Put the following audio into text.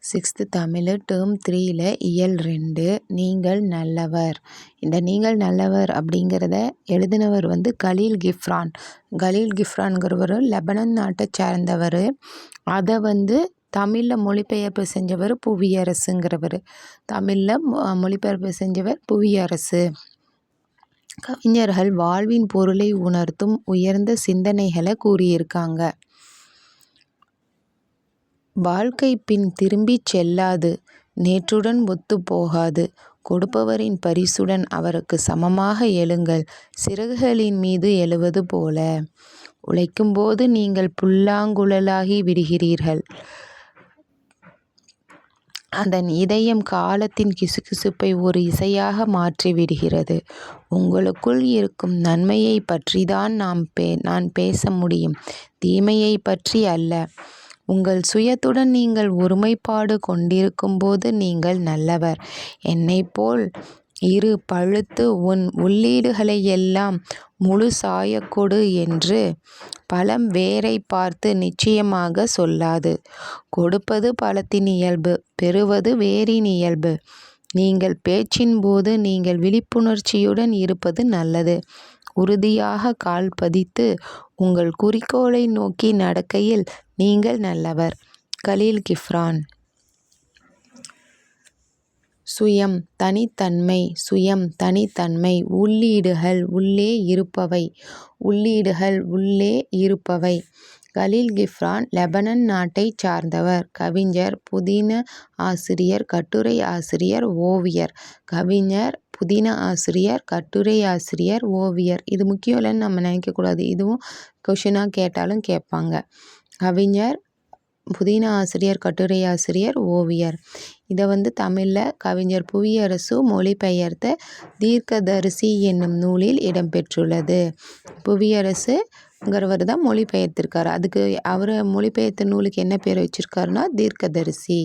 6th Tamil term 3ல் இயல் 2 நீங்கள் நல்லவர். இந்த நீங்கள் நல்லவர் அப்படிங்கிறத எழுதினவர் கலீல் கிஃப்ரான். கலீல் கிஃப்ரான்கிறவர் லெபனான் நாட்டை சார்ந்தவர். அதை தமிழில் மொழிபெயர்ப்பு செஞ்சவர் புவியரசுங்கிறவர். தமிழில் மொழிபெயர்ப்பு செஞ்சவர் புவியரசு. கவிஞர்கள் வாழ்வின் பொருளை உணர்த்தும் உயர்ந்த சிந்தனைகளை கூறியிருக்காங்க. வாழ்க்கை பின் திரும்பிச் செல்லாது, நேற்றுடன் ஒத்துப் போகாது. கொடுப்பவரின் பரிசுடன் அவருக்கு சமமாக எழுங்கள், சிறகுகளின் மீது எழுவது போல. உழைக்கும்போது நீங்கள் புல்லாங்குழலாகி விடுகிறீர்கள். அதன் இதயம் காலத்தின் கிசுகிசுப்பை ஒரு இசையாக மாற்றி விடுகிறது. உங்களுக்குள் இருக்கும் நன்மையை பற்றிதான் நான் பேச முடியும், தீமையை பற்றி அல்ல. உங்கள் சுயத்துடன் நீங்கள் ஒருமைப்பாடு கொண்டிருக்கும்போது நீங்கள் நல்லவர். என்னைப் போல் இரு பழுத்து உன் உள்ளீடுகளையெல்லாம் முழு சாயக்கொடு என்று பழம் வேரை பார்த்து நிச்சயமாக சொல்லாது. கொடுப்பது பழத்தின் இயல்பு, பெறுவது வேரின் இயல்பு. நீங்கள் பேச்சின் போது நீங்கள் விழிப்புணர்ச்சியுடன் இருப்பது நல்லது. உறுதியாக கால் பதித்து உங்கள் குறிக்கோளை நோக்கி நடக்கையில் நீங்கள் நல்லவர். கலீல் கிஃப்ரான். சுயம் தனித்தன்மை. சுயம் தனித்தன்மை. உள்ளீடுகள் உள்ளே இருப்பவை. உள்ளீடுகள் உள்ளே இருப்பவை. கலீல் கிஃப்ரான் லெபனான் நாட்டைச் சார்ந்தவர். கவிஞர், புதின ஆசிரியர், கட்டுரை ஆசிரியர், ஓவியர். கவிஞர், புதின ஆசிரியர், கட்டுரை ஆசிரியர், ஓவியர். இது முக்கியம் இல்லைன்னு நம்ம நினைக்கக்கூடாது. இதுவும் கொஷினாக கேட்டாலும் கேட்பாங்க. கவிஞர், புதின ஆசிரியர், கட்டுரை ஆசிரியர், ஓவியர். இதை தமிழில் கவிஞர் புவியரசு மொழிபெயர்த்த தீர்க்கதரிசி என்னும் நூலில் இடம்பெற்றுள்ளது. புவியரசுங்கிறவர் தான் மொழிபெயர்த்திருக்காரு. அதுக்கு அவர் மொழிபெயர்த்த நூலுக்கு என்ன பேர் வச்சிருக்காருன்னா தீர்க்கதரிசி.